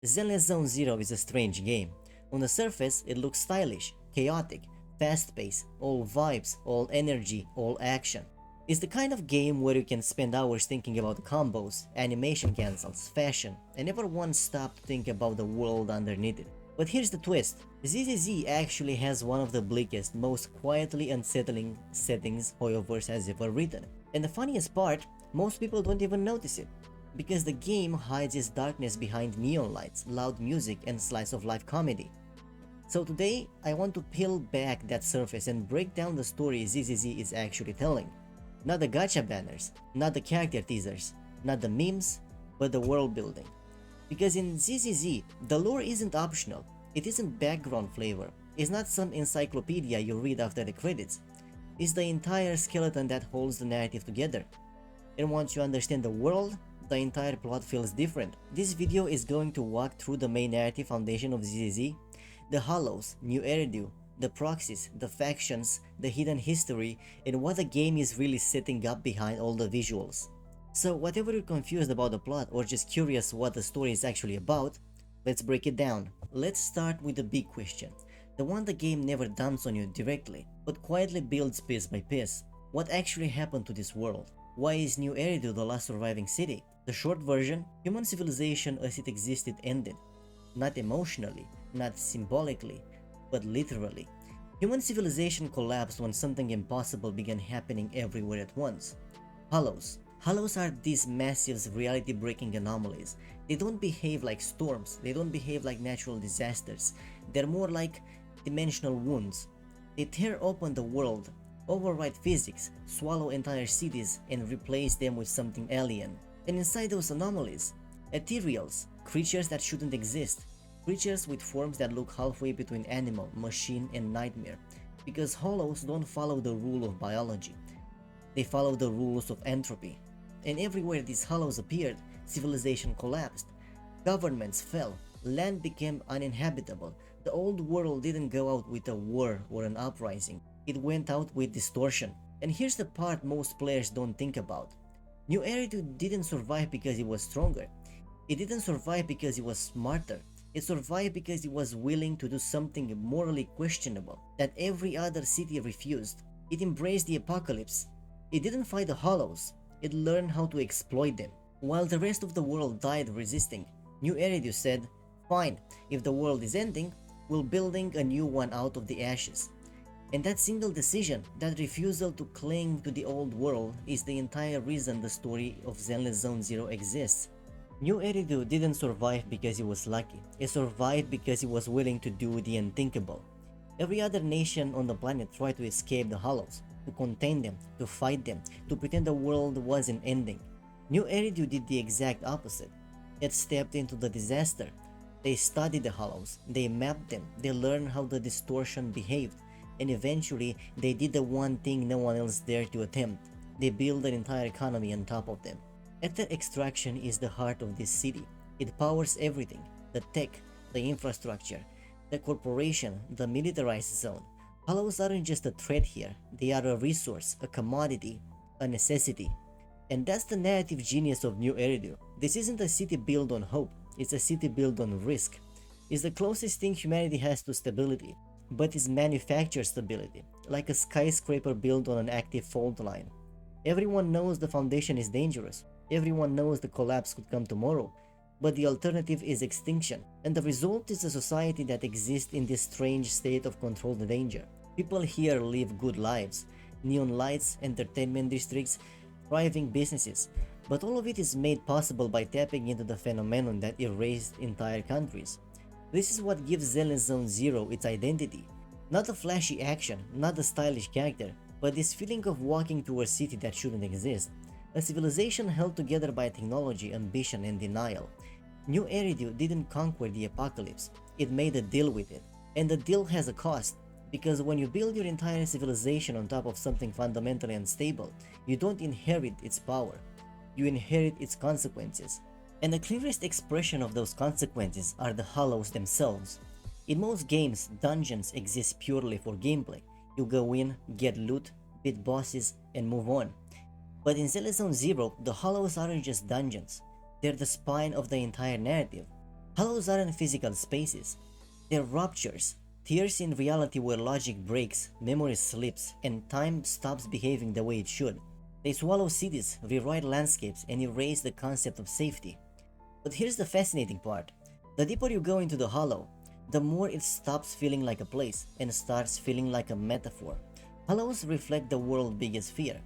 Zenless Zone Zero is a strange game. On the surface, it looks stylish, chaotic, fast-paced, all vibes, all energy, all action. It's the kind of game where you can spend hours thinking about combos, animation cancels, fashion, and never once stop to think about the world underneath it. But here's the twist. ZZZ actually has one of the bleakest, most quietly unsettling settings Hoyoverse has ever written. And the funniest part, most people don't even notice it, because the game hides its darkness behind neon lights, loud music, and slice of life comedy. So today, I want to peel back that surface and break down the story ZZZ is actually telling. Not the gacha banners, not the character teasers, not the memes, but the world building. Because in ZZZ, the lore isn't optional, it isn't background flavor, it's not some encyclopedia you read after the credits. It's the entire skeleton that holds the narrative together. And once you understand the world, the entire plot feels different. This video is going to walk through the main narrative foundation of ZZZ, the Hollows, New Eridu, the proxies, the factions, the hidden history, and what the game is really setting up behind all the visuals. So whatever you're confused about the plot or just curious what the story is actually about, let's break it down. Let's start with the big question, the one the game never dumps on you directly, but quietly builds piece by piece. What actually happened to this world? Why is New Eridu the last surviving city? The short version, human civilization as it existed ended. Not emotionally, not symbolically, but literally. Human civilization collapsed when something impossible began happening everywhere at once. Hollows. Hollows are these massive reality-breaking anomalies. They don't behave like storms, they don't behave like natural disasters. They're more like dimensional wounds. They tear open the world, override physics, swallow entire cities, and replace them with something alien. And inside those anomalies, ethereals, creatures that shouldn't exist, creatures with forms that look halfway between animal, machine, and nightmare. Because hollows don't follow the rule of biology, they follow the rules of entropy. And everywhere these hollows appeared, civilization collapsed, governments fell, land became uninhabitable. The old world didn't go out with a war or an uprising, it went out with distortion. And here's the part most players don't think about. New Eridu didn't survive because it was stronger. It didn't survive because it was smarter. It survived because it was willing to do something morally questionable that every other city refused. It embraced the apocalypse. It didn't fight the hollows. It learned how to exploit them. While the rest of the world died resisting, New Eridu said, "Fine, if the world is ending, we're building a new one out of the ashes." And that single decision, that refusal to cling to the old world, is the entire reason the story of Zenless Zone Zero exists. New Eridu didn't survive because it was lucky, it survived because it was willing to do the unthinkable. Every other nation on the planet tried to escape the hollows, to contain them, to fight them, to pretend the world wasn't ending. New Eridu did the exact opposite. It stepped into the disaster. They studied the hollows, they mapped them, they learned how the distortion behaved, and eventually they did the one thing no one else dared to attempt. They built an entire economy on top of them. Ether extraction is the heart of this city. It powers everything, the tech, the infrastructure, the corporation, the militarized zone. Hollows aren't just a threat here, they are a resource, a commodity, a necessity. And that's the narrative genius of New Eridu. This isn't a city built on hope, it's a city built on risk. It's the closest thing humanity has to stability, but it's manufactured stability, like a skyscraper built on an active fault line. Everyone knows the foundation is dangerous, everyone knows the collapse could come tomorrow, but the alternative is extinction, and the result is a society that exists in this strange state of controlled danger. People here live good lives, neon lights, entertainment districts, thriving businesses, but all of it is made possible by tapping into the phenomenon that erased entire countries. This is what gives Zenless Zone Zero its identity. Not the flashy action, not the stylish character, but this feeling of walking to a city that shouldn't exist. A civilization held together by technology, ambition, and denial. New Eridu didn't conquer the apocalypse, it made a deal with it. And the deal has a cost, because when you build your entire civilization on top of something fundamentally unstable, you don't inherit its power, you inherit its consequences. And the clearest expression of those consequences are the hollows themselves. In most games, dungeons exist purely for gameplay. You go in, get loot, beat bosses, and move on. But in Zenless Zone Zero, the hollows aren't just dungeons. They're the spine of the entire narrative. Hollows aren't physical spaces. They're ruptures, tears in reality where logic breaks, memory slips, and time stops behaving the way it should. They swallow cities, rewrite landscapes, and erase the concept of safety. But here's the fascinating part. The deeper you go into the hollow, the more it stops feeling like a place and starts feeling like a metaphor. Hollows reflect the world's biggest fear,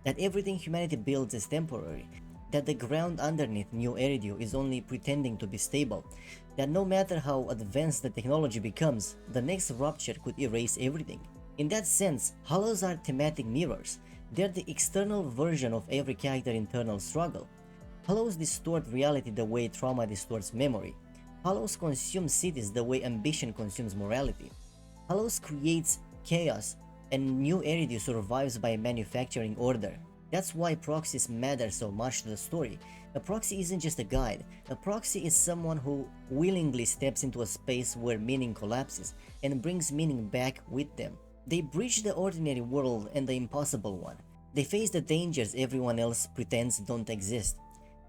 that everything humanity builds is temporary, that the ground underneath New Eridu is only pretending to be stable, that no matter how advanced the technology becomes, the next rupture could erase everything. In that sense, hollows are thematic mirrors. They're the external version of every character's internal struggle. Hollows distort reality the way trauma distorts memory. Hollows consume cities the way ambition consumes morality. Hollows creates chaos, and New Eridu survives by manufacturing order. That's why proxies matter so much to the story. A proxy isn't just a guide. A proxy is someone who willingly steps into a space where meaning collapses and brings meaning back with them. They bridge the ordinary world and the impossible one. They face the dangers everyone else pretends don't exist.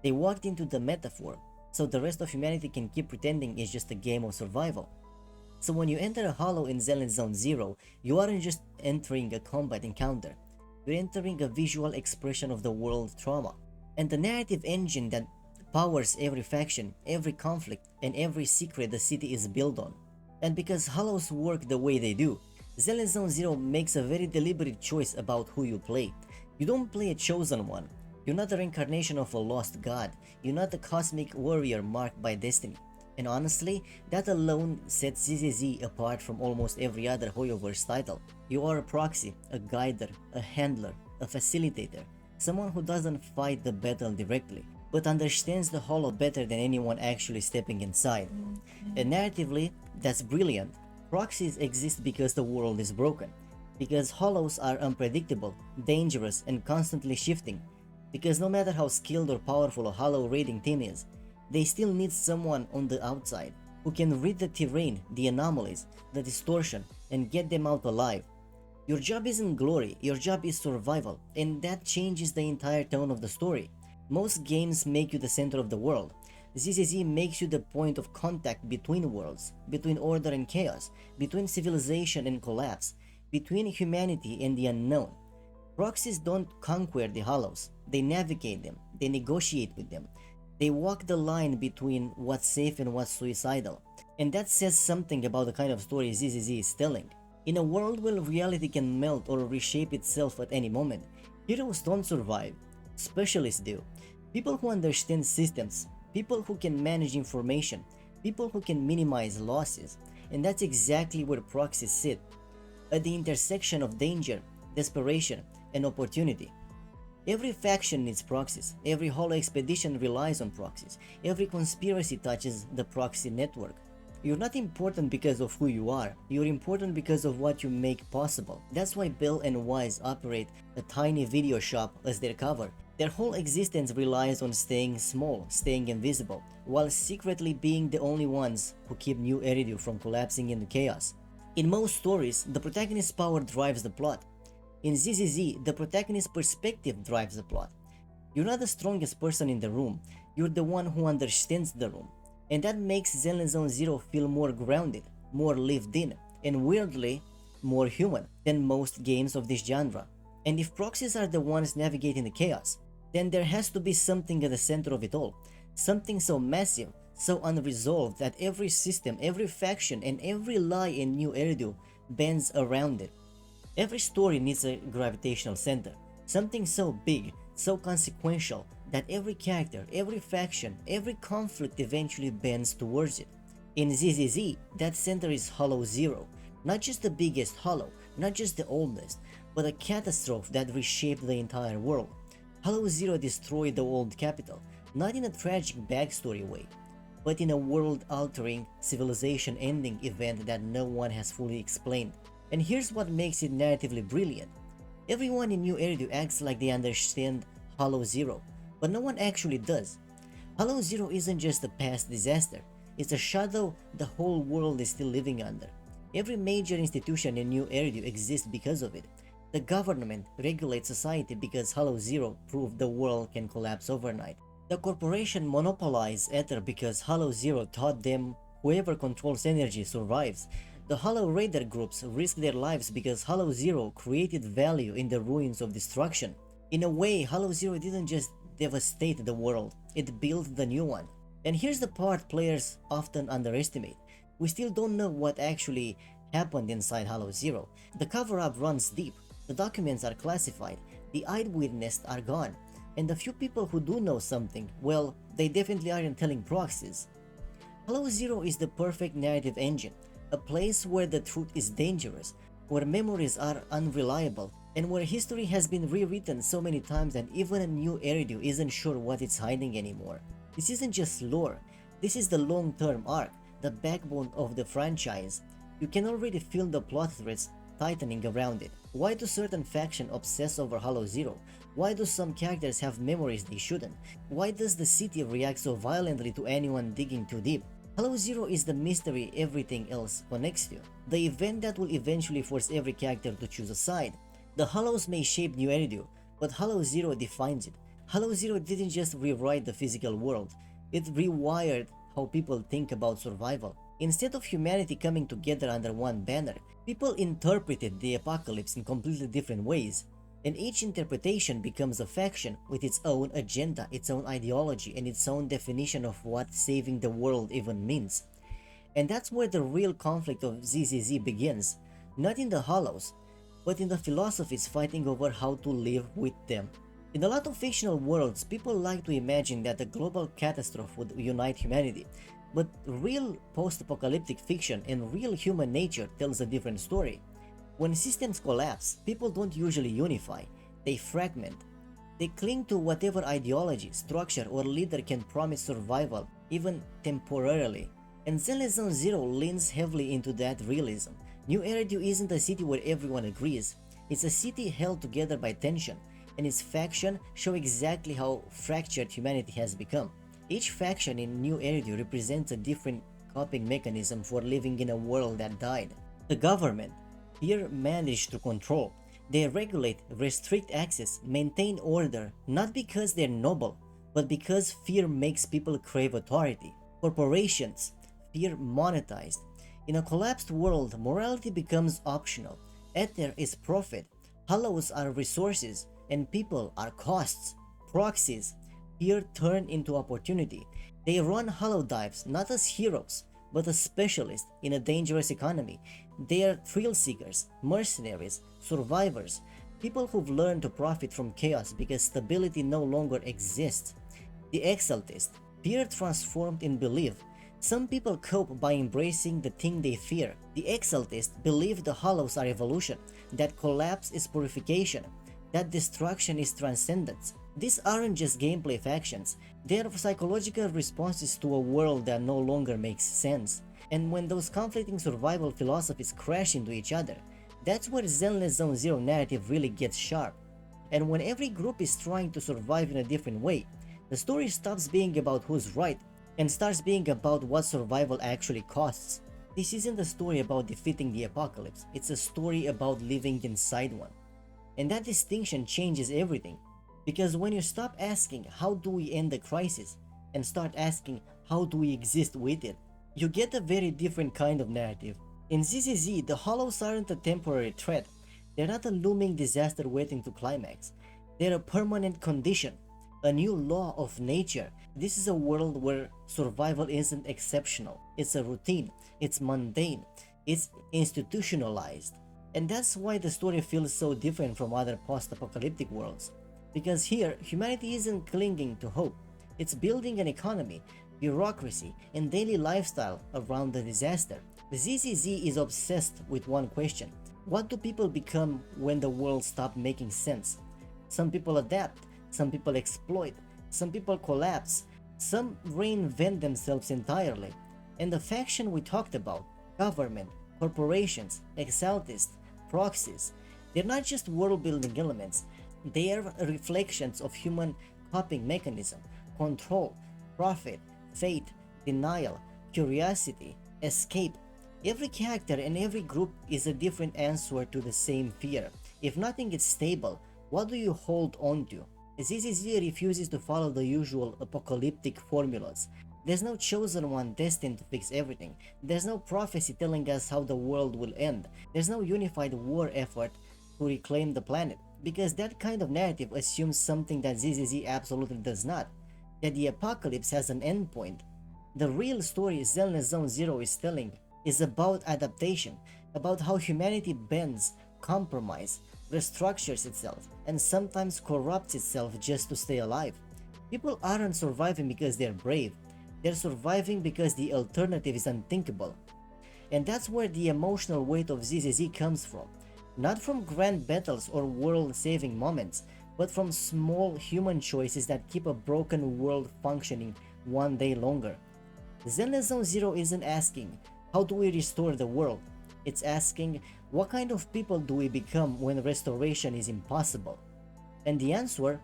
They walked into the metaphor, so the rest of humanity can keep pretending it's just a game of survival. So when you enter a hollow in Zenless Zone Zero, you aren't just entering a combat encounter. You're entering a visual expression of the world trauma, and the narrative engine that powers every faction, every conflict, and every secret the city is built on. And because hollows work the way they do, Zenless Zone Zero makes a very deliberate choice about who you play. You don't play a chosen one. You're not the reincarnation of a lost god. You're not the cosmic warrior marked by destiny. And honestly, that alone sets ZZZ apart from almost every other Hoyoverse title. You are a proxy, a guider, a handler, a facilitator, someone who doesn't fight the battle directly, but understands the hollow better than anyone actually stepping inside. And narratively, that's brilliant. Proxies exist because the world is broken, because hollows are unpredictable, dangerous, and constantly shifting, because no matter how skilled or powerful a hollow raiding team is, they still need someone on the outside who can read the terrain, the anomalies, the distortion, and get them out alive. Your job isn't glory, your job is survival, and that changes the entire tone of the story. Most games make you the center of the world. ZZZ makes you the point of contact between worlds, between order and chaos, between civilization and collapse, between humanity and the unknown. Proxies don't conquer the hollows, they navigate them, they negotiate with them. They walk the line between what's safe and what's suicidal. And that says something about the kind of story ZZZ is telling. In a world where reality can melt or reshape itself at any moment, heroes don't survive. Specialists do. People who understand systems, people who can manage information, people who can minimize losses. And that's exactly where proxies sit. At the intersection of danger, desperation, and opportunity. Every faction needs proxies, every hollow expedition relies on proxies, every conspiracy touches the proxy network. You're not important because of who you are, you're important because of what you make possible. That's why Bill and Wise operate a tiny video shop as their cover. Their whole existence relies on staying small, staying invisible, while secretly being the only ones who keep New Eridu from collapsing into chaos. In most stories, the protagonist's power drives the plot. In ZZZ, the protagonist's perspective drives the plot. You're not the strongest person in the room, you're the one who understands the room. And that makes Zenless Zone Zero feel more grounded, more lived in, and weirdly, more human than most games of this genre. And if proxies are the ones navigating the chaos, then there has to be something at the center of it all. Something so massive, so unresolved that every system, every faction, and every lie in New Eridu bends around it. Every story needs a gravitational center, something so big, so consequential, that every character, every faction, every conflict eventually bends towards it. In ZZZ, that center is Hollow Zero, not just the biggest hollow, not just the oldest, but a catastrophe that reshaped the entire world. Hollow Zero destroyed the old capital, not in a tragic backstory way, but in a world-altering, civilization-ending event that no one has fully explained. And here's what makes it narratively brilliant. Everyone in New Eridu acts like they understand Hollow Zero, but no one actually does. Hollow Zero isn't just a past disaster, it's a shadow the whole world is still living under. Every major institution in New Eridu exists because of it. The government regulates society because Hollow Zero proved the world can collapse overnight. The corporation monopolized Ether because Hollow Zero taught them whoever controls energy survives. The Hollow Raider groups risked their lives because Hollow Zero created value in the ruins of destruction. In a way, Hollow Zero didn't just devastate the world, it built the new one. And here's the part players often underestimate. We still don't know what actually happened inside Hollow Zero. The cover-up runs deep, the documents are classified, the eyewitnesses are gone, and the few people who do know something, well, they definitely aren't telling proxies. Hollow Zero is the perfect narrative engine, a place where the truth is dangerous, where memories are unreliable, and where history has been rewritten so many times that even a new Eridu isn't sure what it's hiding anymore. This isn't just lore, this is the long-term arc, the backbone of the franchise. You can already feel the plot threads tightening around it. Why do certain factions obsess over Hollow Zero? Why do some characters have memories they shouldn't? Why does the city react so violently to anyone digging too deep? Hollow Zero is the mystery everything else connects to. The event that will eventually force every character to choose a side. The Hollows may shape New Eridu, but Hollow Zero defines it. Hollow Zero didn't just rewrite the physical world, it rewired how people think about survival. Instead of humanity coming together under one banner, people interpreted the apocalypse in completely different ways, and each interpretation becomes a faction with its own agenda, its own ideology, and its own definition of what saving the world even means. And that's where the real conflict of ZZZ begins, not in the Hollows, but in the philosophies fighting over how to live with them. In a lot of fictional worlds, people like to imagine that a global catastrophe would unite humanity, but real post-apocalyptic fiction and real human nature tells a different story. When systems collapse, people don't usually unify, they fragment. They cling to whatever ideology, structure, or leader can promise survival, even temporarily. And Zenless Zone Zero leans heavily into that realism. New Eridu isn't a city where everyone agrees, it's a city held together by tension, and its factions show exactly how fractured humanity has become. Each faction in New Eridu represents a different coping mechanism for living in a world that died. The government, fear managed to control. They regulate, restrict access, maintain order, not because they're noble, but because fear makes people crave authority. Corporations, fear monetized. In a collapsed world, morality becomes optional. Ether is profit, hollows are resources, and people are costs. Proxies, fear turned into opportunity. They run hollow dives not as heroes, but as specialists in a dangerous economy. They are thrill seekers, mercenaries, survivors, people who've learned to profit from chaos because stability no longer exists. The Exaltist, fear transformed in belief. Some people cope by embracing the thing they fear. The Exaltist believe the hollows are evolution, that collapse is purification, that destruction is transcendence. These aren't just gameplay factions, they are psychological responses to a world that no longer makes sense. And when those conflicting survival philosophies crash into each other, that's where Zenless Zone Zero narrative really gets sharp. And when every group is trying to survive in a different way, the story stops being about who's right and starts being about what survival actually costs. This isn't a story about defeating the apocalypse, it's a story about living inside one. And that distinction changes everything. Because when you stop asking how do we end the crisis and start asking how do we exist with it, you get a very different kind of narrative. In ZZZ, the hollows aren't a temporary threat. They're not a looming disaster waiting to climax. They're a permanent condition, a new law of nature. This is a world where survival isn't exceptional. It's a routine, it's mundane, it's institutionalized. And that's why the story feels so different from other post-apocalyptic worlds. Because here, humanity isn't clinging to hope. It's building an economy, bureaucracy, and daily lifestyle around the disaster. The ZZZ is obsessed with one question. What do people become when the world stops making sense? Some people adapt, some people exploit, some people collapse, some reinvent themselves entirely. And the faction we talked about, government, corporations, exaltists, proxies, they're not just world-building elements, they are reflections of human coping mechanism, control, profit, fate, denial, curiosity, escape. Every character and every group is a different answer to the same fear. If nothing is stable, what do you hold on to? ZZZ refuses to follow the usual apocalyptic formulas. There's no chosen one destined to fix everything. There's no prophecy telling us how the world will end. There's no unified war effort to reclaim the planet, because that kind of narrative assumes something that ZZZ absolutely does not, that the apocalypse has an endpoint. The real story Zenless Zone Zero is telling is about adaptation, about how humanity bends, compromises, restructures itself, and sometimes corrupts itself just to stay alive. People aren't surviving because they're brave, they're surviving because the alternative is unthinkable. And that's where the emotional weight of ZZZ comes from. Not from grand battles or world-saving moments, but from small human choices that keep a broken world functioning one day longer. Zenless Zone Zero isn't asking, how do we restore the world? It's asking, what kind of people do we become when restoration is impossible? And the answer,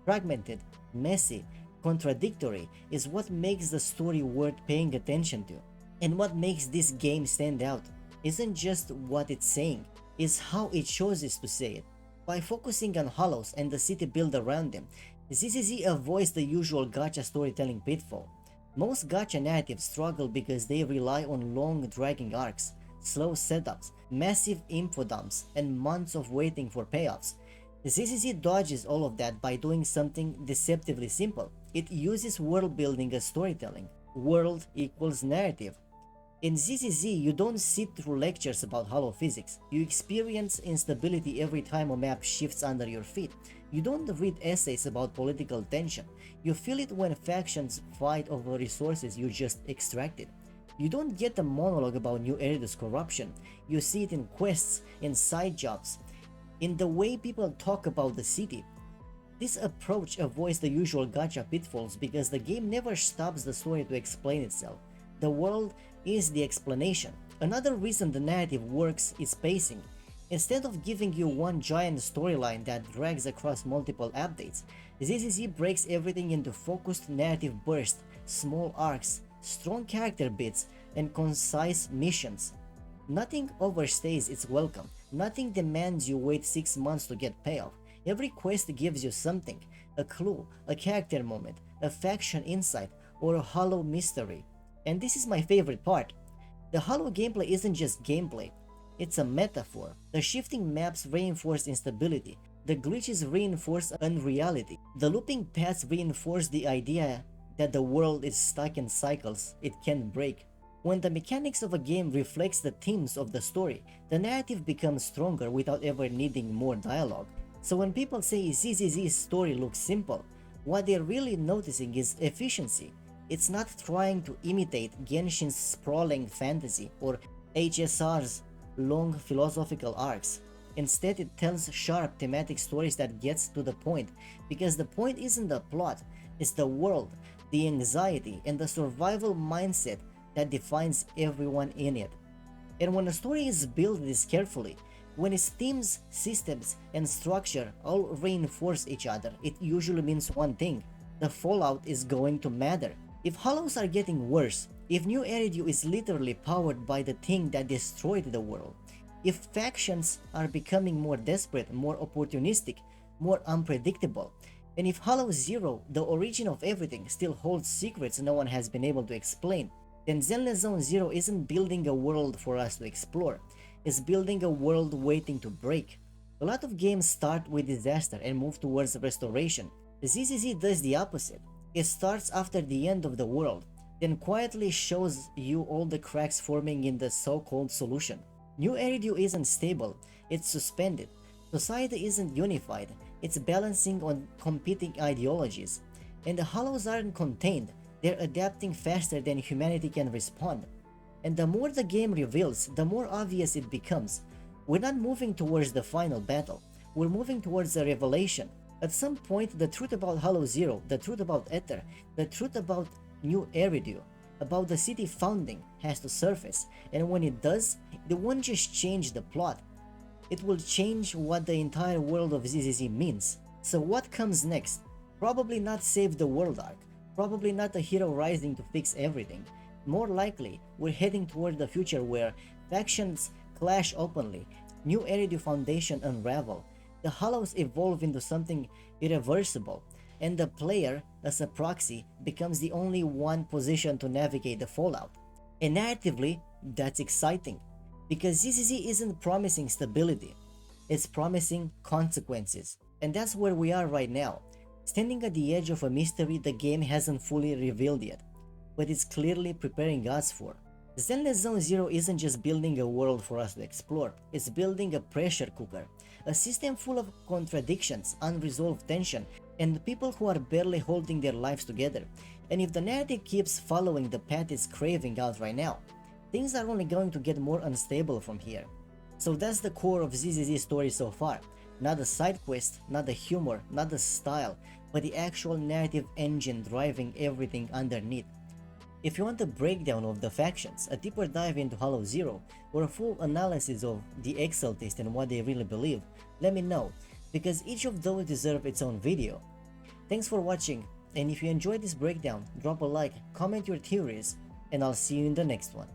fragmented, messy, contradictory, is what makes the story worth paying attention to. And what makes this game stand out isn't just what it's saying, it's how it chooses to say it. By focusing on hollows and the city built around them, ZZZ avoids the usual gacha storytelling pitfall. Most gacha narratives struggle because they rely on long dragging arcs, slow setups, massive info dumps, and months of waiting for payoffs. ZZZ dodges all of that by doing something deceptively simple. It uses world building as storytelling. World equals narrative. In ZZZ, you don't sit through lectures about hollow physics. You experience instability every time a map shifts under your feet. You don't read essays about political tension. You feel it when factions fight over resources you just extracted. You don't get a monologue about New Eridu's corruption. You see it in quests, in side jobs, in the way people talk about the city. This approach avoids the usual gacha pitfalls because the game never stops the story to explain itself. The world is the explanation. Another reason the narrative works is pacing. Instead of giving you one giant storyline that drags across multiple updates, ZZZ breaks everything into focused narrative bursts, small arcs, strong character bits, and concise missions. Nothing overstays its welcome. Nothing demands you wait 6 months to get payoff. Every quest gives you something, a clue, a character moment, a faction insight, or a hollow mystery. And this is my favorite part. The hollow gameplay isn't just gameplay, it's a metaphor. The shifting maps reinforce instability, the glitches reinforce unreality, the looping paths reinforce the idea that the world is stuck in cycles it can't break. When the mechanics of a game reflects the themes of the story, the narrative becomes stronger without ever needing more dialogue. So when people say ZZZ's story looks simple, what they're really noticing is efficiency. It's not trying to imitate Genshin's sprawling fantasy or HSR's long philosophical arcs. Instead, it tells sharp thematic stories that gets to the point, because the point isn't the plot, it's the world, the anxiety, and the survival mindset that defines everyone in it. And when a story is built this carefully, when its themes, systems, and structure all reinforce each other, it usually means one thing: the fallout is going to matter. If hollows are getting worse, if New Eridu is literally powered by the thing that destroyed the world, if factions are becoming more desperate, more opportunistic, more unpredictable, and if Hollow Zero, the origin of everything, still holds secrets no one has been able to explain, then Zenless Zone Zero isn't building a world for us to explore, it's building a world waiting to break. A lot of games start with disaster and move towards restoration. ZZZ does the opposite. It starts after the end of the world, then quietly shows you all the cracks forming in the so-called solution. New Eridu isn't stable, it's suspended. Society isn't unified, it's balancing on competing ideologies. And the hollows aren't contained, they're adapting faster than humanity can respond. And the more the game reveals, the more obvious it becomes. We're not moving towards the final battle, we're moving towards a revelation. At some point, the truth about Hollow Zero, the truth about Ether, the truth about New Eridu, about the city founding has to surface, and when it does, it won't just change the plot, it will change what the entire world of ZZZ means. So what comes next? Probably not Save the World arc, probably not a hero rising to fix everything. More likely, we're heading toward the future where factions clash openly, New Eridu Foundation unravel, The Hollows evolve into something irreversible, and the player, as a proxy, becomes the only one positioned to navigate the fallout. And narratively, that's exciting, because ZZZ isn't promising stability, it's promising consequences. And that's where we are right now, standing at the edge of a mystery the game hasn't fully revealed yet, but it's clearly preparing us for. Zenless Zone Zero isn't just building a world for us to explore, it's building a pressure cooker, a system full of contradictions, unresolved tension, and people who are barely holding their lives together. And if the narrative keeps following the path it's craving out right now, things are only going to get more unstable from here. So that's the core of ZZZ's story so far. Not the side quest, not the humor, not the style, but the actual narrative engine driving everything underneath. If you want a breakdown of the factions, a deeper dive into Hollow Zero, or a full analysis of the Exaltists and what they really believe, let me know, because each of those deserve its own video. Thanks for watching, and if you enjoyed this breakdown, drop a like, comment your theories, and I'll see you in the next one.